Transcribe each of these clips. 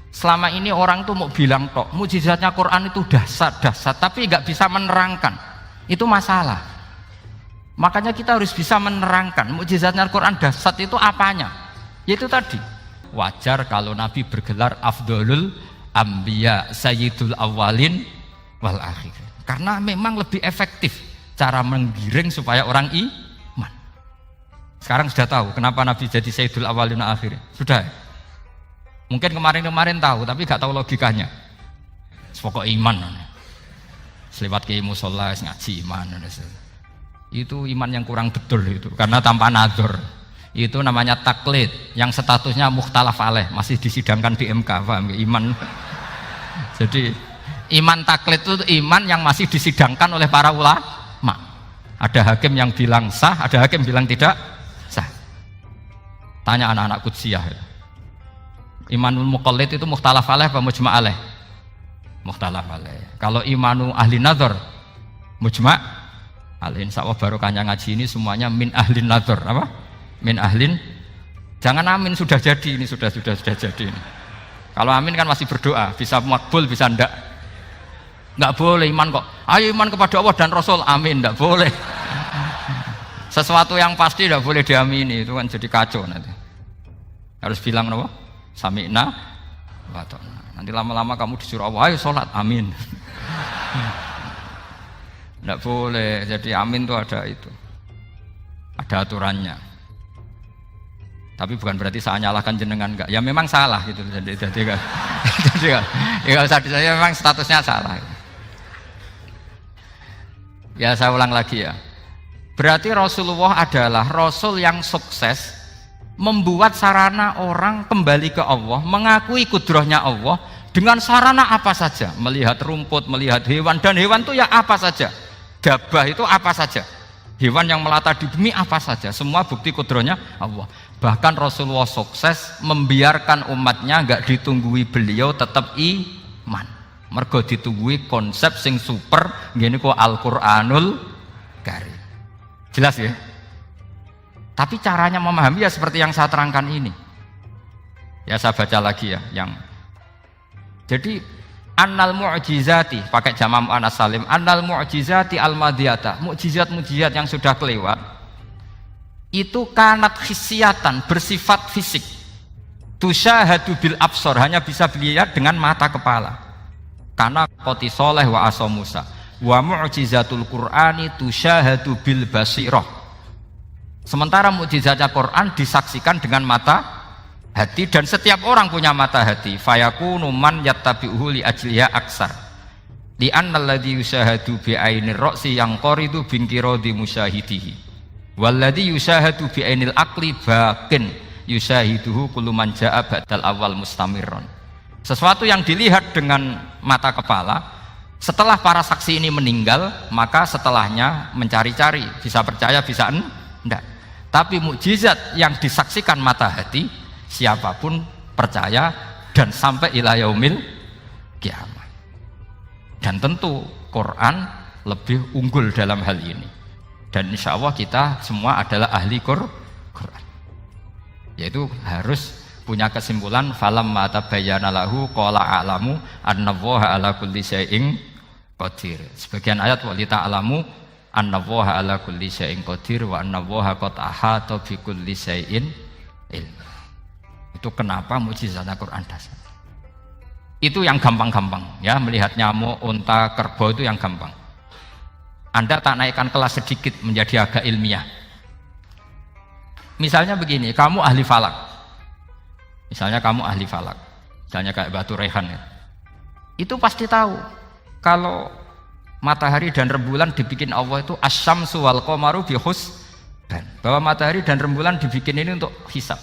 Selama ini orang tuh mau bilang tok, mukjizatnya Quran itu dahsyat, tapi nggak bisa menerangkan. Itu masalah. Makanya kita harus bisa menerangkan mukjizatnya Quran dahsyat itu apanya. Yaitu tadi, wajar kalau Nabi bergelar Afdholul Anbiya, Sayyidul Awwalin wal Akhirin. Karena memang lebih efektif cara menggiring supaya orang iman. Sekarang sudah tahu kenapa Nabi jadi Sayyidul Awwalin wal Akhirin? Sudah. Mungkin kemarin tahu, tapi gak tahu logikanya. Pokok iman. Selewat ke musola ngaji iman. Itu iman yang kurang betul itu, karena tanpa nadzor. Itu namanya taklid, yang statusnya mukhtalaf alaih, masih disidangkan di MK, paham? Iman. Jadi iman taklid itu iman yang masih disidangkan oleh para ulama. Ada hakim yang bilang sah, ada hakim bilang tidak sah. Tanya anak-anak Qudsiyah. Imanul muqallid itu mukhtalaf alaih apa mujma' alaih? Mukhtalaf alaih. Kalau imanu ahli nadzar mujma' alaih. Insyaallah barokahnya ngaji ini semuanya min ahlin nadzar, apa? Min ahlin. Jangan amin sudah jadi, ini sudah jadi ini. Kalau amin kan masih berdoa, bisa makbul bisa ndak. Enggak boleh iman kok. Ayo iman kepada Allah dan Rasul, amin, enggak boleh. Sesuatu yang pasti enggak boleh diamini, itu kan jadi kacau nanti. Harus bilang apa? Sami'na wa ta'na. Nanti lama-lama kamu disuruh Allah, ayo sholat, amin. Tidak boleh. Jadi amin itu ada aturannya. Tapi bukan berarti saya nyalahkan jenengan, enggak. Ya memang salah gitu. Jadi kan. Ya usah disayang, memang statusnya salah. Ya saya ulang lagi ya. Berarti Rasulullah adalah Rasul yang sukses membuat sarana orang kembali ke Allah, mengakui kudrahnya Allah dengan sarana apa saja, melihat rumput, melihat hewan, dan hewan itu ya apa saja, dabah itu apa saja, hewan yang melata di bumi apa saja, semua bukti kudrahnya Allah. Bahkan Rasulullah sukses membiarkan umatnya nggak ditunggui beliau tetap iman, mergo ditunggui konsep sing super gini kok Al-Qur'anul Karim. Jelas ya? Tapi caranya memahami ya seperti yang saya terangkan ini. Ya saya baca lagi ya. Jadi annal mu'jizati, pakai jama' mu'annas salim, annal mu'jizati al-madiyata, mukjizat-mukjizat yang sudah kelewat itu kanat khisyatan, bersifat fisik. Tusyahadu bil absor, hanya bisa dilihat dengan mata kepala. Karena qoti soleh wa asa Musa. Wa mu'jizatul Qur'ani tusyahadu bil basirah. Sementara mukjizatnya Quran disaksikan dengan mata hati, dan setiap orang punya mata hati. Fayakunu man yattabi'uhu li ajliha aksar. Li annal ladzi yusyahadu bi ainir ra'si yang qaridu binqiradi musyahidihi. Wal ladzi yusyahadu bi ainil aqli baqin yusyahiduhu kullu man jaa ba'dal awal mustamirron. Sesuatu yang dilihat dengan mata kepala, setelah para saksi ini meninggal, maka setelahnya mencari-cari, bisa percaya bisa enggak. Tapi mukjizat yang disaksikan mata hati, siapapun percaya dan sampai ila yaumil kiamat. Dan tentu Quran lebih unggul dalam hal ini. Dan insya Allah kita semua adalah ahli Quran. Yaitu harus punya kesimpulan falam mata tabayyana lahu qala a'lamu annallaha ala kulli syai'in qadir. Sebagian ayat wa li ta'lamu annallaha ala kulli syai'in qadir wa annallaha qad ahata bi kulli syai'in ilm. Itu kenapa mukjizatnya Quran dasar. Itu yang gampang-gampang ya, melihat nyamuk, unta, kerbau itu yang gampang. Anda tak naikkan kelas sedikit menjadi agak ilmiah. Misalnya begini, kamu ahli falak. Misalnya kayak Batu Rehan ya. Itu pasti tahu kalau matahari dan rembulan dibikin Allah itu asyamsu wal qamaru bihusban, bahwa matahari dan rembulan dibikin ini untuk hisab.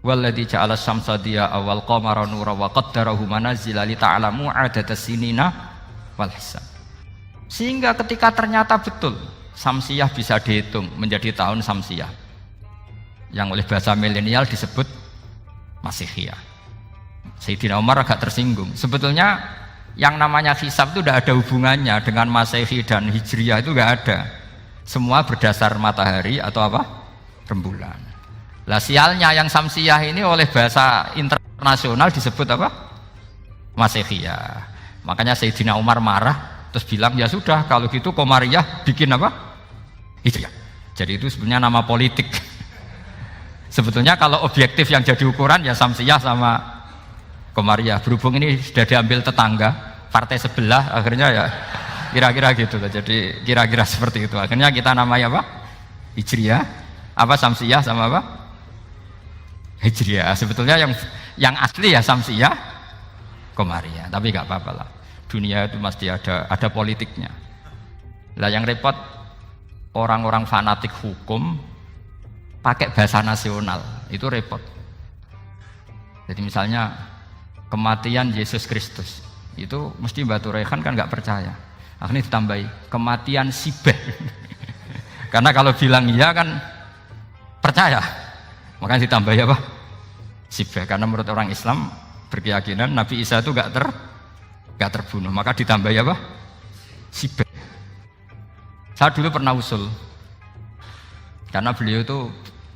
Walladzi ja'ala syamsa diya'a wal qamara nura wa qaddarahu manazila li ta'lamu 'adadas sinina wal hisab. Sehingga ketika ternyata betul Samsiyah bisa dihitung menjadi tahun Samsiyah, yang oleh bahasa milenial disebut Masihiyah. Sayyidina Umar agak tersinggung. Sebetulnya yang namanya hisab itu tidak ada hubungannya dengan Masehi dan Hijriyah, itu tidak ada. Semua berdasar matahari atau apa? Rembulan. Lah sialnya yang Samsiyah ini oleh bahasa nasional disebut apa? Masihiyah. Makanya Sayyidina Umar marah terus bilang ya sudah kalau gitu Qamariyah bikin apa? Hijriyah. Jadi itu sebenarnya nama politik. Sebetulnya kalau objektif yang jadi ukuran ya Samsiyah sama Qamariyah. Berhubung ini sudah diambil tetangga partai sebelah, akhirnya ya kira-kira gitu. Jadi kira-kira seperti itu. Akhirnya kita namanya apa? Hijriyah. Apa Samsiyah sama apa? Hijriyah. Sebetulnya yang asli ya Samsiyah, Qamariyah. Tapi nggak apa-apa lah. Dunia itu mesti ada politiknya. Lah yang repot orang-orang fanatik hukum pakai bahasa nasional itu repot. Jadi misalnya kematian Yesus Kristus itu mesti Batu Rehan kan nggak percaya. Akhirnya ditambahi kematian Sibeh. Karena kalau bilang iya kan percaya. Makanya ditambahi apa? Sibeh. Karena menurut orang Islam berkeyakinan Nabi Isa itu nggak terbunuh. Maka ditambahi apa? Sibeh. Saya dulu pernah usul. Karena beliau itu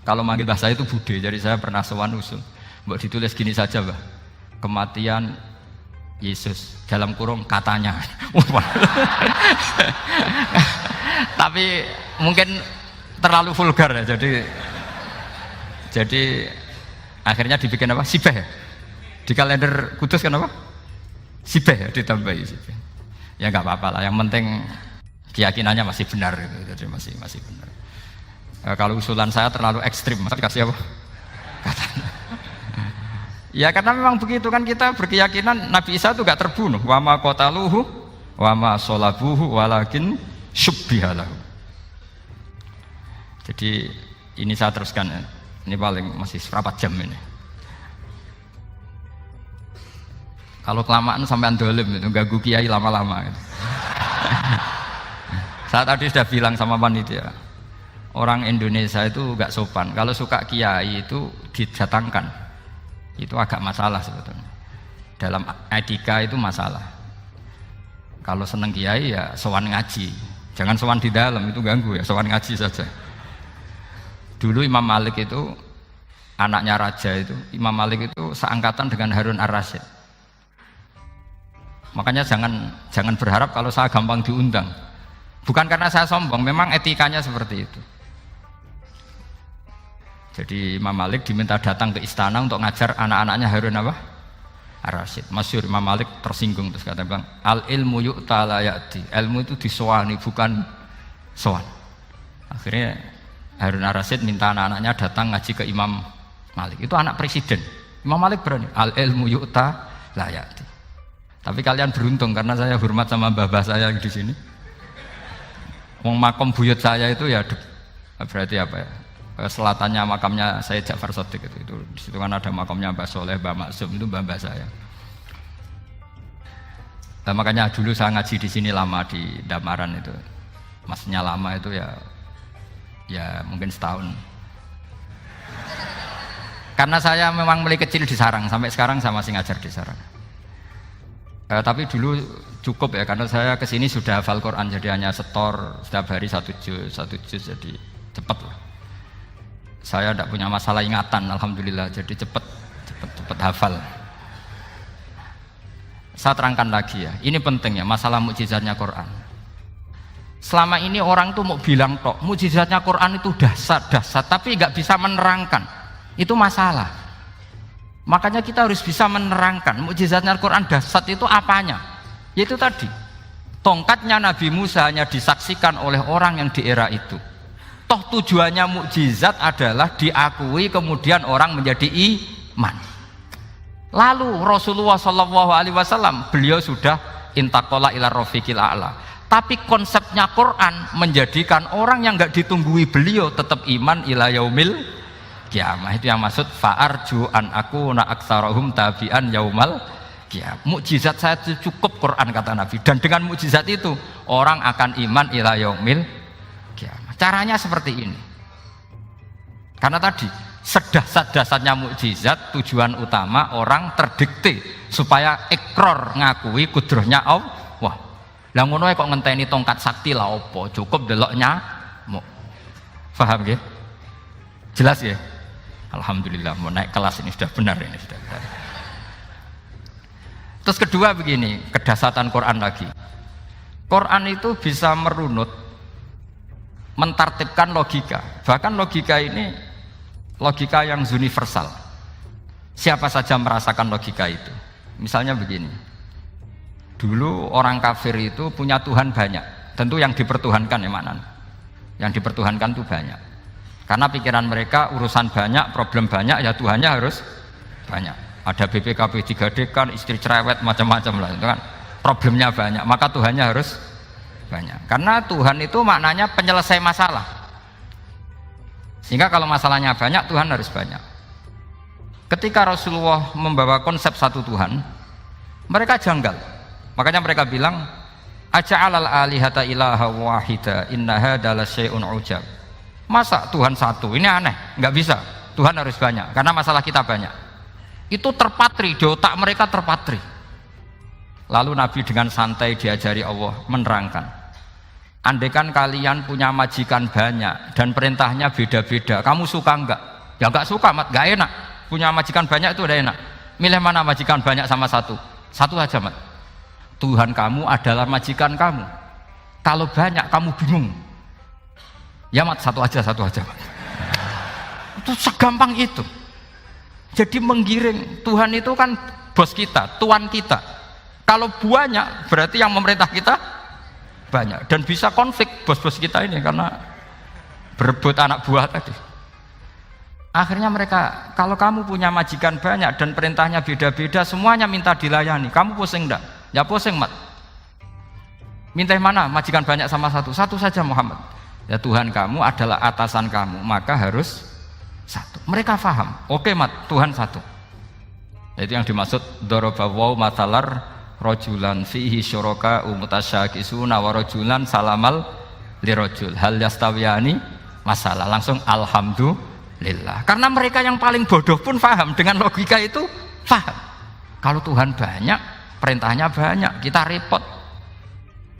kalau manggil bahasa itu Bude, jadi saya pernah sowan usul. Mbok ditulis gini saja, Mbah. Kematian Yesus dalam kurung katanya. Tapi mungkin terlalu vulgar ya, jadi akhirnya dibikin apa? Sibeh ya? Di kalender Kudus kan apa? Sibeh ya, ditambahi Sibeh. Ya nggak apa-apa lah, yang penting keyakinannya masih benar gitu. Jadi masih benar. Kalau usulan saya terlalu ekstrim, mas kasih apa? Katanya. Ya karena memang begitu kan, kita berkeyakinan Nabi Isa itu gak terbunuh. Wa ma qataluhu wa ma sholabuhu walakin syubbihalahu. Jadi ini saya teruskan ya. Ini paling masih seberapa jam ini. Kalau kelamaan sampai dolim itu ganggu kiai lama-lama gitu. Saya tadi sudah bilang sama panitia, orang Indonesia itu gak sopan. Kalau suka kiai itu didatangkan. Itu agak masalah sebetulnya. Dalam etika itu masalah. Kalau seneng kiai ya sowan ngaji. Jangan sowan di dalam, itu ganggu ya, sowan ngaji saja. Dulu Imam Malik itu anaknya raja itu, Imam Malik itu seangkatan dengan Harun Ar-Rasyid. Makanya jangan berharap kalau saya gampang diundang. Bukan karena saya sombong, memang etikanya seperti itu. Jadi Imam Malik diminta datang ke istana untuk ngajar anak-anaknya Harun apa? Ar-Rasyid. Masyhur Imam Malik tersinggung terus kata bang, al ilmu yu'ta la ya'ti. Ilmu itu disowani bukan sowan. Akhirnya Harun Ar-Rasyid minta anak-anaknya datang ngaji ke Imam Malik. Itu anak presiden. Imam Malik berani, al ilmu yu'ta la ya'ti. Tapi kalian beruntung karena saya hormat sama mbah saya yang di sini. Wong makom buyut saya itu ya berarti apa ya? Selatannya makamnya Sayyid Ja'far Shadiq itu di situ kan ada makamnya Mbah Soleh, Mbah Maksum, itu mbah saya. Nah, makanya dulu saya ngaji di sini lama di Damaran itu. Maksudnya lama itu ya mungkin setahun. Karena saya memang mulai kecil di Sarang, sampai sekarang saya masih ngajar di Sarang. Tapi dulu cukup ya, karena saya kesini sudah hafal Quran, jadi hanya setor setiap hari satu juz jadi cepat lah. Saya tidak punya masalah ingatan, alhamdulillah, jadi cepat hafal. Saya terangkan lagi ya, ini penting ya, masalah mukjizatnya Quran. Selama ini orang tuh mau bilang tok, mukjizatnya Quran itu dahsyat, tapi nggak bisa menerangkan. Itu masalah. Makanya kita harus bisa menerangkan mukjizatnya Quran dahsyat itu apanya. Yaitu tadi, tongkatnya Nabi Musa hanya disaksikan oleh orang yang di era itu. Toh tujuannya mukjizat adalah diakui kemudian orang menjadi iman. Lalu Rasulullah SAW beliau sudah intaqala ila rafiqil a'la. Tapi konsepnya Quran menjadikan orang yang enggak ditunggui beliau tetap iman ila yaumil kiamah. Itu yang maksud fa'arju an akuna aktsarahum tabi'an yaumal kiamah. Mukjizat saya itu cukup Quran kata Nabi, dan dengan mukjizat itu orang akan iman ila yaumil kiamah. Caranya seperti ini. Karena tadi sedahsyat-dahsyatnya mukjizat, tujuan utama orang terdikte supaya ikror ngakui kudrohnya Allah. Lah ngono kok ngenteni tongkat sakti lah opo? Cukup deloknya. Paham nggih? Jelas ya? Alhamdulillah mau naik kelas ini sudah benar ini sudah benar. Terus kedua begini, kedasatan Quran lagi. Quran itu bisa merunut, mentartibkan logika. Bahkan logika ini logika yang universal. Siapa saja merasakan logika itu. Misalnya begini. Dulu orang kafir itu punya Tuhan banyak. Tentu yang dipertuhankan ya mana? Yang dipertuhankan itu banyak. Karena pikiran mereka urusan banyak, problem banyak, ya Tuhannya harus banyak. Ada BPKB 3D kan, istri cerewet macam-macam lah, itu kan problemnya banyak, maka Tuhannya harus banyak. Karena Tuhan itu maknanya penyelesai masalah. Sehingga kalau masalahnya banyak, Tuhan harus banyak. Ketika Rasulullah membawa konsep satu Tuhan, mereka janggal. Makanya mereka bilang, aja'alal alihata ilaha wahida inna hadza lasyai'un ujab. Masa Tuhan satu? Ini aneh, nggak bisa. Tuhan harus banyak, karena masalah kita banyak. Itu terpatri, di otak mereka terpatri. Lalu Nabi dengan santai diajari Allah menerangkan, andaikan kalian punya majikan banyak dan perintahnya beda-beda, kamu suka enggak? Ya enggak suka, mat, enggak enak. Punya majikan banyak itu udah enak. Milih mana majikan banyak sama satu? Satu aja, mat. Tuhan kamu adalah majikan kamu. Kalau banyak kamu bingung. Ya mat, satu aja mat. Itu segampang itu. Jadi menggiring, Tuhan itu kan bos kita, tuan kita. Kalau banyak berarti yang memerintah kita banyak, dan bisa konflik bos-bos kita ini karena berebut anak buah tadi. Akhirnya mereka, kalau kamu punya majikan banyak dan perintahnya beda-beda, semuanya minta dilayani, kamu pusing enggak? Ya pusing, mat. Minta mana? Majikan banyak sama satu? Satu saja Muhammad. Ya Tuhan kamu adalah atasan kamu, maka harus satu. Mereka faham. Oke, mat, Tuhan satu. Itu yang dimaksud dorobawaw matalar rojulan fihi syuraka umutasyakisuna wa rojulan salamal lirojul hal yastawiyani masalah. Langsung alhamdulillah. Karena mereka yang paling bodoh pun faham dengan logika itu, faham. Kalau Tuhan banyak, perintahnya banyak, kita repot.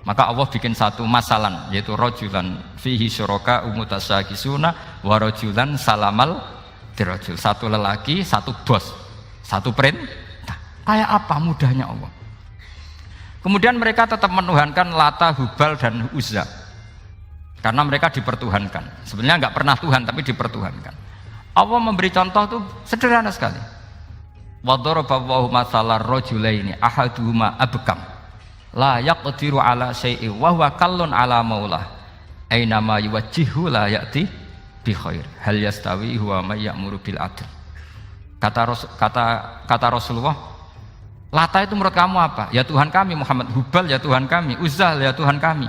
Maka Allah bikin satu masalan, yaitu rojulan fihi syuraka umutasyakisuna wa rojulan salamal lirojul. Satu lelaki, satu bos, satu perintah. Kayak apa mudahnya Allah. Kemudian mereka tetap menuhankan Lata, Hubal, dan Uzza karena mereka dipertuhankan. Sebenarnya nggak pernah Tuhan, tapi dipertuhankan. Allah memberi contoh itu sederhana sekali. Wa daraballahu mathalar rajulaini ahaduhuma abkam la yaqdiru ala syai'in wa huwa kallun ala maulah aina ma yuwajjihu la ya'ti bi khair hal yastawi huwa may ya'muru bil adl. Kata Rasulullah, Lata itu menurut kamu apa? Ya Tuhan kami. Muhammad. Hubal ya Tuhan kami. Uzzah ya Tuhan kami.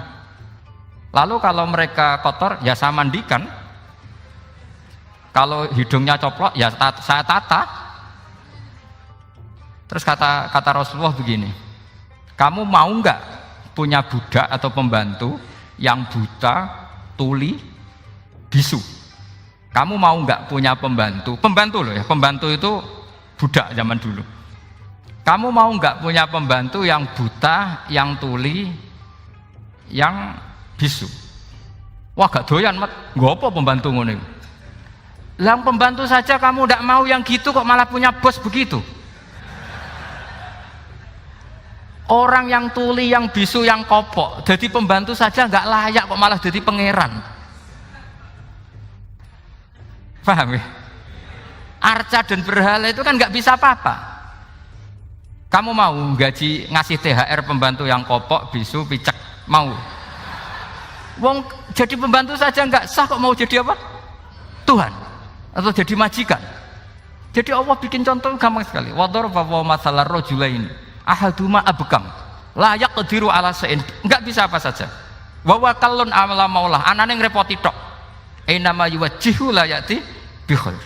Lalu kalau mereka kotor ya saya mandikan. Kalau hidungnya coplok ya saya tata. Terus kata Rasulullah begini, kamu mau nggak punya budak atau pembantu yang buta, tuli, bisu? Kamu mau nggak punya pembantu? Pembantu loh ya, pembantu itu budak zaman dulu. Kamu mau nggak punya pembantu yang buta, yang tuli, yang bisu? Wah gak doyan, mat. Nggak apa pembantu ngono. Yang pembantu saja kamu nggak mau yang gitu, kok malah punya bos begitu? Orang yang tuli, yang bisu, yang kopok, jadi pembantu saja nggak layak, kok malah jadi pangeran. Paham ya? Arca dan berhala itu kan nggak bisa apa-apa. Kamu mau gaji ngasih THR pembantu yang kopok, bisu, picek? Mau? Wong jadi pembantu saja nggak sah, kok mau jadi apa? Tuhan atau jadi majikan? Jadi Allah bikin contoh gampang sekali. Wa daraballahu mathalar rajulaini ahaduma abkam la yaqdiru ala syai'in, enggak bisa apa saja. Wa huwa kallun ala maulah, anane ngrepoti tok. Aina ma yuwajjihu la ya'ti bi khair.